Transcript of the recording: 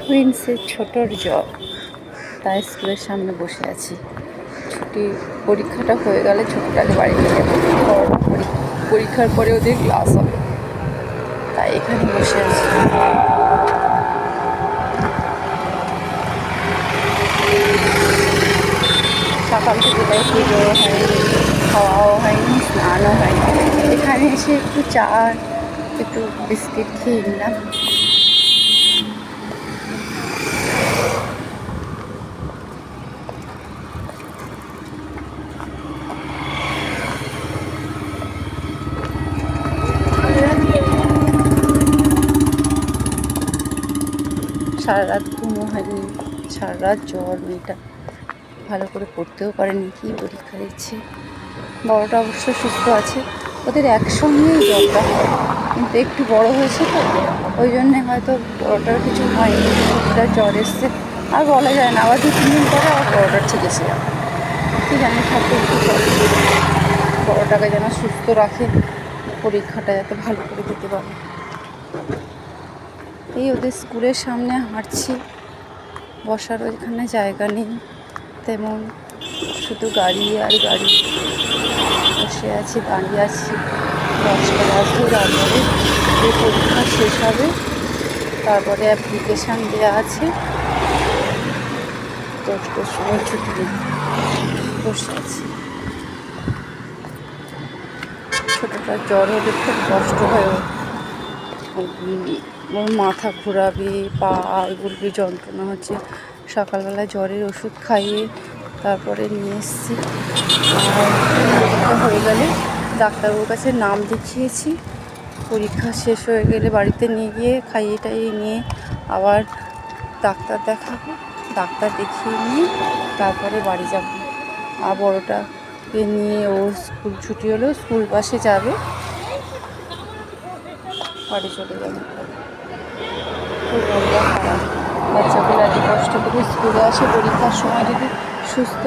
প্রিন্সের ছোটর জ্বর, তাই স্কুলের সামনে বসে আছি। ছুটি পরীক্ষাটা হয়ে গেলে ছোটটাকে বাড়িতে যাবো। পরীক্ষার পরে ওদের ক্লাস হবে, তাই এখানে বসে আছি। সকাল থেকে তাই পুজোও হয়নি, খাওয়াও হয়নি, স্নানও হয়নি। এখানে এসে একটু চা একটু বিস্কিট খেয়ে নিলাম। সারা রাত ঘুমও হয়নি, সারা রাত জ্বর, মেয়েটা ভালো করে পড়তেও পারেনি, কি পরীক্ষা দিচ্ছে। বড়টা অবশ্য সুস্থ আছে, ওদের একসঙ্গেই জ্বরটা হয়, কিন্তু একটু বড় হয়েছে তো, ওই জন্যে হয়তো বড়টার কিছু হয়নি, ছোটটা জ্বর এসছে। আর বলা যায় না, আবার 2-3 দিন পরে আবার বড়টার ঠিক এসে যাবে। কি জানি ঠাকুর একটু বড়টাকে যেন সুস্থ রাখে, পরীক্ষাটা যাতে ভালো করে দিতে পারে। এই ওদের স্কুলের সামনে হাঁটছি, বসার ওইখানে জায়গা নেই তেমন, শুধু গাড়ি আর গাড়ি। বসে আছি, দাঁড়িয়ে আছি। 10টা বাজলে তারপরে এই পরীক্ষা শেষ হবে, তারপরে অ্যাপ্লিকেশান দেওয়া আছে। 10টার সময় ছুটি নেই, বসে আছি। ছোটোটার জ্বর হলে খুব কষ্ট হয়, ওর মাথা ঘোরাবে, পা এগুলোর যন্ত্রণা হচ্ছে। সকালবেলা জ্বরের ওষুধ খাইয়ে তারপরে নিয়ে এসেছি। আর পরীক্ষা হয়ে গেলে ডাক্তারবাবুর কাছে নাম লিখিয়েছি। পরীক্ষা শেষ হয়ে গেলে বাড়িতে নিয়ে গিয়ে খাইয়ে টাইয়ে নিয়ে আবার ডাক্তার দেখাবো। ডাক্তার দেখিয়ে নিয়ে তারপরে বাড়ি যাব। আর বড়োটাকে নিয়ে ও স্কুল ছুটি হলেও স্কুল বাসে যাবে, বাড়ি চলে যাবে। খুব মনটা খারাপ, বাচ্চাগুলো এত কষ্ট করে স্কুলে আসে, পরীক্ষার সময় যদি সুস্থ